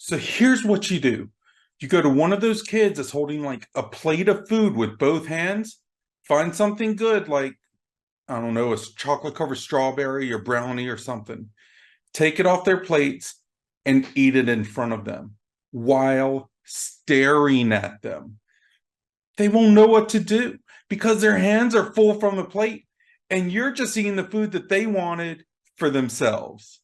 So here's what you do. You go to one of those kids that's holding like a plate of food with both hands, find something good like, I don't know, a chocolate covered strawberry or brownie or something. Take it off their plates and eat it in front of them while staring at them. They won't know what to do because their hands are full from the plate and you're just eating the food that they wanted for themselves.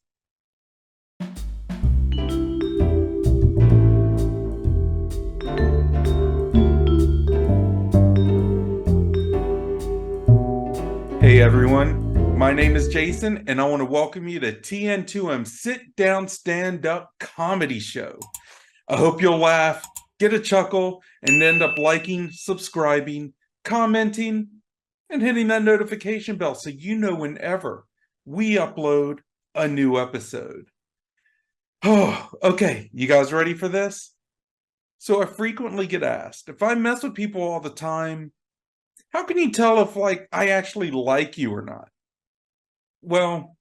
Hey everyone, my name is Jason, and I want to welcome you to TN2M Sit Down Stand Up Comedy Show. I hope you'll laugh, get a chuckle, and end up liking, subscribing, commenting, and hitting that notification bell so you know whenever we upload a new episode. Oh, okay, you guys ready for this? So I frequently get asked, if I mess with people all the time, how can you tell if like I actually like you or not? Well,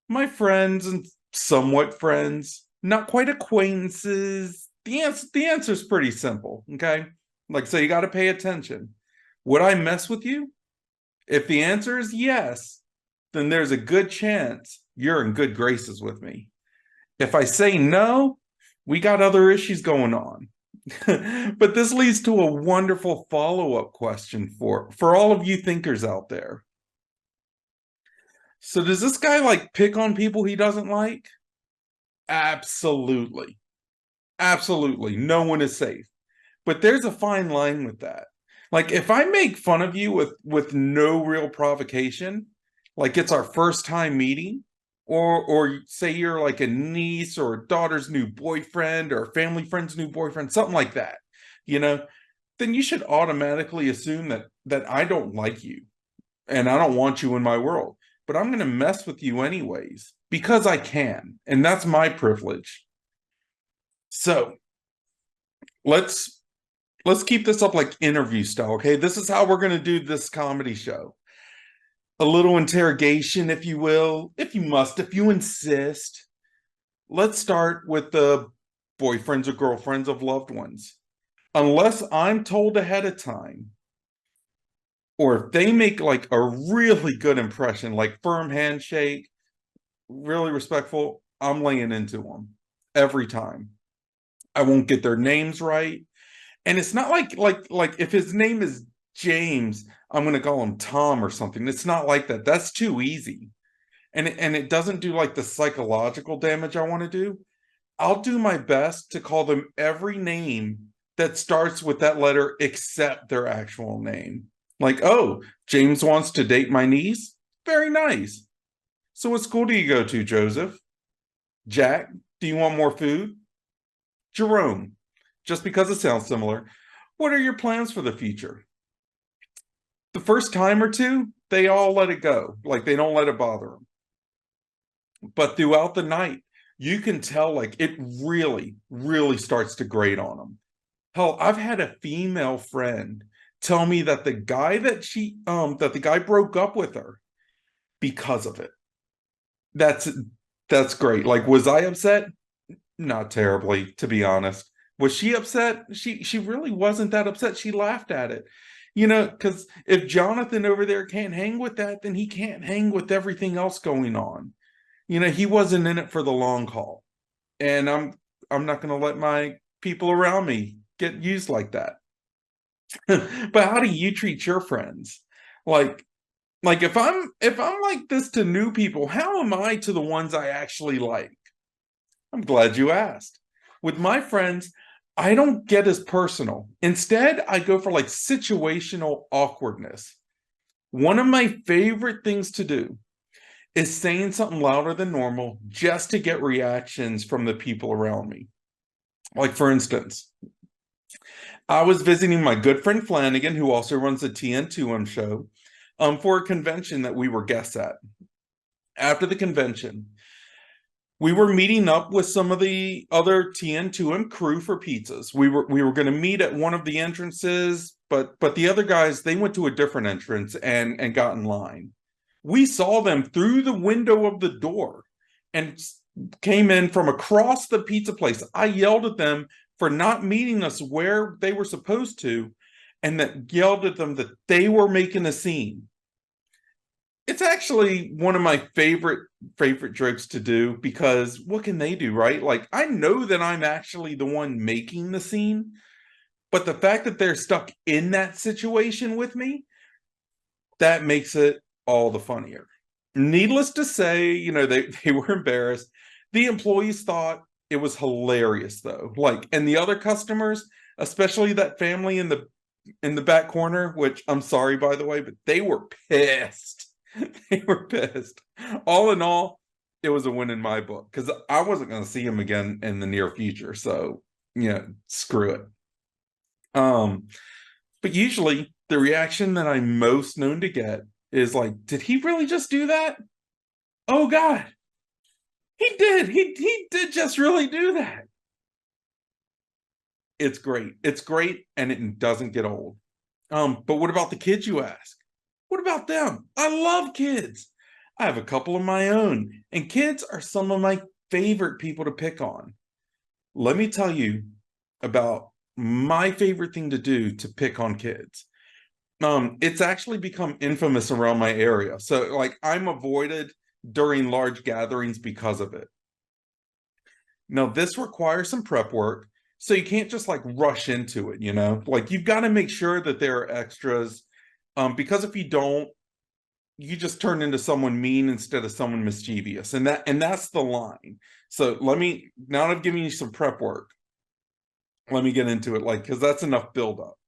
my friends and somewhat friends, not quite acquaintances. The answer is pretty simple, okay? Like, so you got to pay attention. Would I mess with you? If the answer is yes, then there's a good chance you're in good graces with me. If I say no, we got other issues going on. But this leads to a wonderful follow-up question for all of you thinkers out there. So does this guy like pick on people he doesn't like? Absolutely. Absolutely. No one is safe. But there's a fine line with that. Like if I make fun of you with no real provocation, like it's our first time meeting, or say you're like a niece or a daughter's new boyfriend or a family friend's new boyfriend, something like that, you know, then you should automatically assume that I don't like you and I don't want you in my world. But I'm going to mess with you anyways because I can, and that's my privilege. So let's let's keep this up like interview style, okay? This is how we're going to do this comedy show. A little interrogation, if you will, if you must, if you insist. Let's start with the boyfriends or girlfriends of loved ones. Unless I'm told ahead of time, or if they make like a really good impression, like firm handshake, really respectful, I'm laying into them every time. I won't get their names right. And it's not like if his name is James, I'm going to call him Tom or something. It's not like that. That's too easy. And it doesn't do like the psychological damage I want to do. I'll do my best to call them every name that starts with that letter except their actual name. Like, oh, James wants to date my niece? Very nice. So what school do you go to, Joseph? Jack, do you want more food? Jerome, just because it sounds similar. What are your plans for the future? The first time or two, they all let it go. Like they don't let it bother them. But throughout the night, you can tell like it really, really starts to grate on them. Hell, I've had a female friend tell me that the guy broke up with her because of it. That's that's great. Like, was I upset? Not terribly, to be honest. Was she upset? She really wasn't that upset. She laughed at it. You know, because if Jonathan over there can't hang with that, then he can't hang with everything else going on. You know, he wasn't in it for the long haul. And I'm not gonna let my people around me get used like that. But how do you treat your friends? Like like if I'm like this to new people, how am I to the ones I actually like? I'm glad you asked. With my friends, I don't get as personal. Instead, I go for like situational awkwardness. One of my favorite things to do is saying something louder than normal just to get reactions from the people around me. Like, for instance, I was visiting my good friend Flanagan, who also runs the TN2M Show, for a convention that we were guests at. After the convention, we were meeting up with some of the other TN2M crew for pizzas. We were going to meet at one of the entrances, but the other guys, they went to a different entrance and got in line. We saw them through the window of the door, and came in from across the pizza place. I yelled at them for not meeting us where they were supposed to, and that yelled at them that they were making a scene. It's actually one of my favorite jokes to do, because what can they do, right? Like, I know that I'm actually the one making the scene, but the fact that they're stuck in that situation with me, that makes it all the funnier. Needless to say, they were embarrassed. The employees thought it was hilarious though. Like, and the other customers, especially that family in the back corner, which I'm sorry by the way, but they were pissed. They were pissed. All in all, it was a win in my book, because I wasn't going to see him again in the near future. So, screw it. But usually the reaction that I'm most known to get is like, did he really just do that? Oh God, he did. He did just really do that. It's great. It's great, and it doesn't get old. But what about the kids, you ask? What about them? I love kids. I have a couple of my own, and kids are some of my favorite people to pick on. Let me tell you about my favorite thing to do to pick on kids. It's actually become infamous around my area. So, like, I'm avoided during large gatherings because of it. Now, this requires some prep work, so you can't just like rush into it, Like, you've got to make sure that there are extras, because if you don't, you just turn into someone mean instead of someone mischievous, and that's the line. So now that I've given you some prep work, let me get into it, like, because that's enough build up.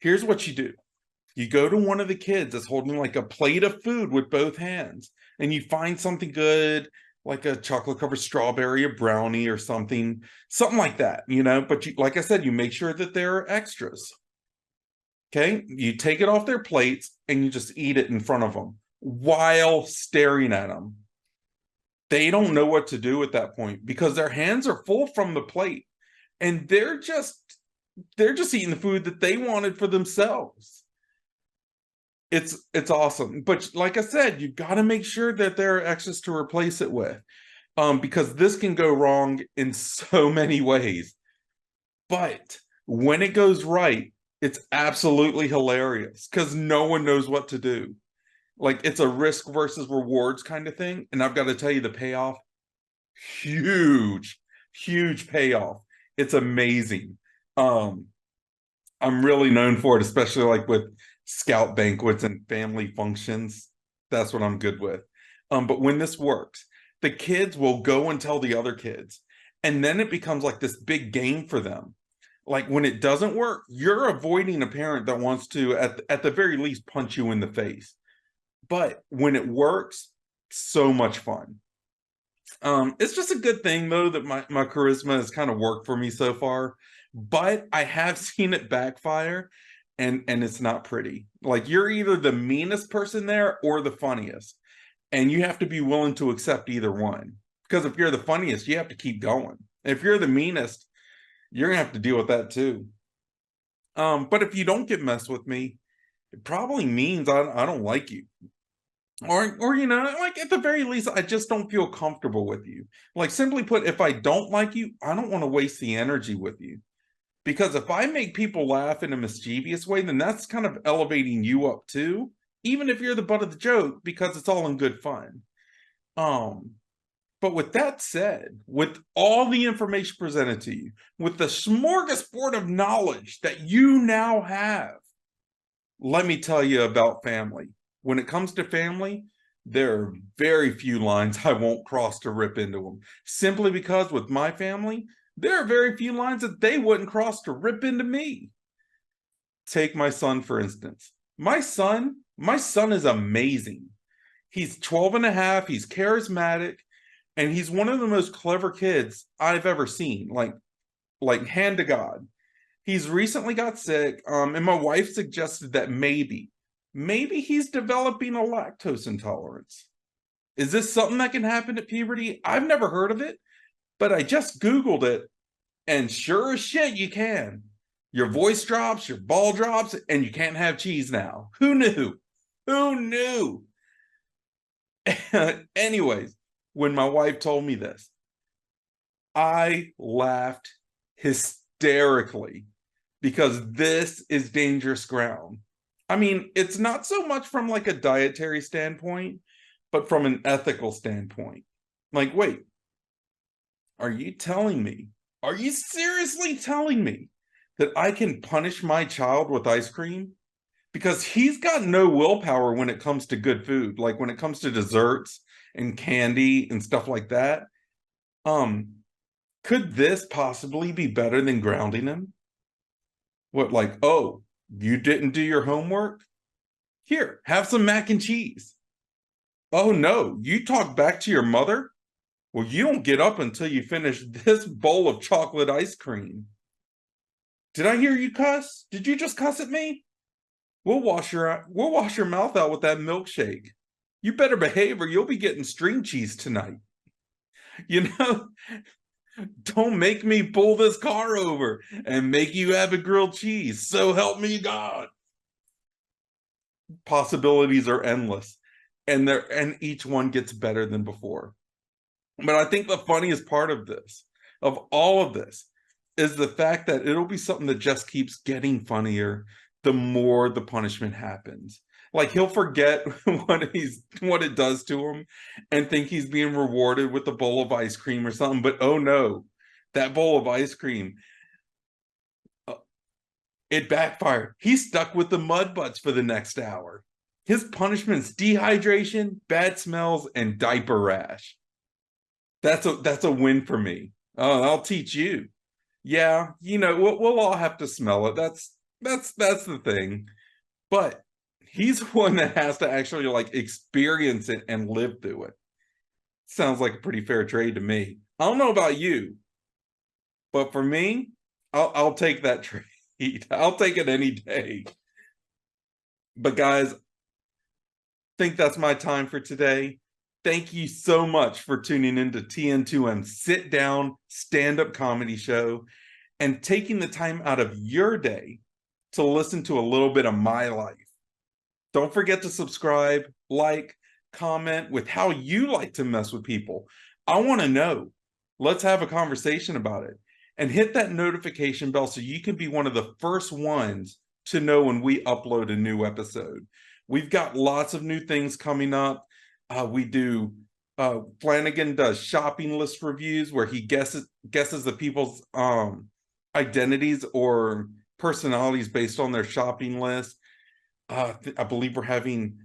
Here's what you do. You go to one of the kids that's holding like a plate of food with both hands, and you find something good, like a chocolate covered strawberry, a brownie, or something like that, But like I said, you make sure that there are extras. Okay, you take it off their plates and you just eat it in front of them while staring at them. They don't know what to do at that point because their hands are full from the plate, and they're just eating the food that they wanted for themselves. It's awesome. But like I said, you've got to make sure that there are extras to replace it with. Because this can go wrong in so many ways. But when it goes right, it's absolutely hilarious because no one knows what to do. Like, it's a risk versus rewards kind of thing. And I've got to tell you, the payoff, huge, huge payoff. It's amazing. I'm really known for it, especially like with scout banquets and family functions. That's what I'm good with. But when this works, the kids will go and tell the other kids, and then it becomes like this big game for them. Like, when it doesn't work, you're avoiding a parent that wants to, at the very least, punch you in the face. But when it works, so much fun. It's just a good thing though that my charisma has kind of worked for me so far, but I have seen it backfire, and it's not pretty. Like, you're either the meanest person there or the funniest, and you have to be willing to accept either one. Because if you're the funniest, you have to keep going. If you're the meanest, you're gonna have to deal with that too. But if you don't get messed with me, it probably means I don't like you. Or like, at the very least, I just don't feel comfortable with you. Like, simply put, if I don't like you, I don't want to waste the energy with you. Because if I make people laugh in a mischievous way, then that's kind of elevating you up too, even if you're the butt of the joke, because it's all in good fun. Um, but with that said, with all the information presented to you, with the smorgasbord of knowledge that you now have, let me tell you about family. When it comes to family, there are very few lines I won't cross to rip into them. Simply because with my family, there are very few lines that they wouldn't cross to rip into me. Take my son, for instance. My son is amazing. He's 12 and a half, he's charismatic, and he's one of the most clever kids I've ever seen. Like hand to God. He's recently got sick, and my wife suggested that maybe he's developing a lactose intolerance. Is this something that can happen at puberty? I've never heard of it, but I just Googled it, and sure as shit, you can. Your voice drops, your ball drops, and you can't have cheese now. Who knew? Who knew? Anyways, when my wife told me this, I laughed hysterically because this is dangerous ground. I mean, it's not so much from like a dietary standpoint, but from an ethical standpoint. Like, wait, are you telling me? Are you seriously telling me that I can punish my child with ice cream? Because he's got no willpower when it comes to good food, like when it comes to desserts and candy and stuff like that. Um, could this possibly be better than grounding him? What, like, oh, you didn't do your homework? Here, have some mac and cheese. Oh no, you talk back to your mother? Well, you don't get up until you finish this bowl of chocolate ice cream. Did I hear you cuss? Did you just cuss at me? We'll wash your mouth out with that milkshake. You better behave or you'll be getting string cheese tonight. You know, don't make me pull this car over and make you have a grilled cheese. So help me God. Possibilities are endless, and each one gets better than before. But I think the funniest part of this, of all of this, is the fact that it'll be something that just keeps getting funnier the more the punishment happens. Like he'll forget what it does to him and think he's being rewarded with a bowl of ice cream or something. But oh no, that bowl of ice cream, uh, it backfired. He's stuck with the mud butts for the next hour. His punishment's dehydration, bad smells, and diaper rash. That's a win for me. Oh, I'll teach you. Yeah, we'll all have to smell it. That's the thing. But he's one that has to actually like experience it and live through it. Sounds like a pretty fair trade to me. I don't know about you, but for me, I'll take that trade. I'll take it any day. But guys, think that's my time for today. Thank you so much for tuning in to TN2M Sit Down Stand-Up Comedy Show and taking the time out of your day to listen to a little bit of my life. Don't forget to subscribe, like, comment with how you like to mess with people. I want to know. Let's have a conversation about it. And hit that notification bell so you can be one of the first ones to know when we upload a new episode. We've got lots of new things coming up. We do Flanagan does shopping list reviews where he guesses the people's identities or personalities based on their shopping list. I believe we're having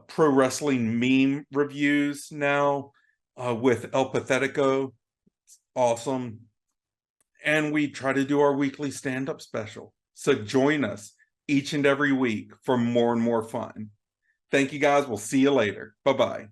pro wrestling meme reviews now with El Pathetico. It's awesome. And we try to do our weekly stand-up special. So join us each and every week for more and more fun. Thank you guys. We'll see you later. Bye-bye.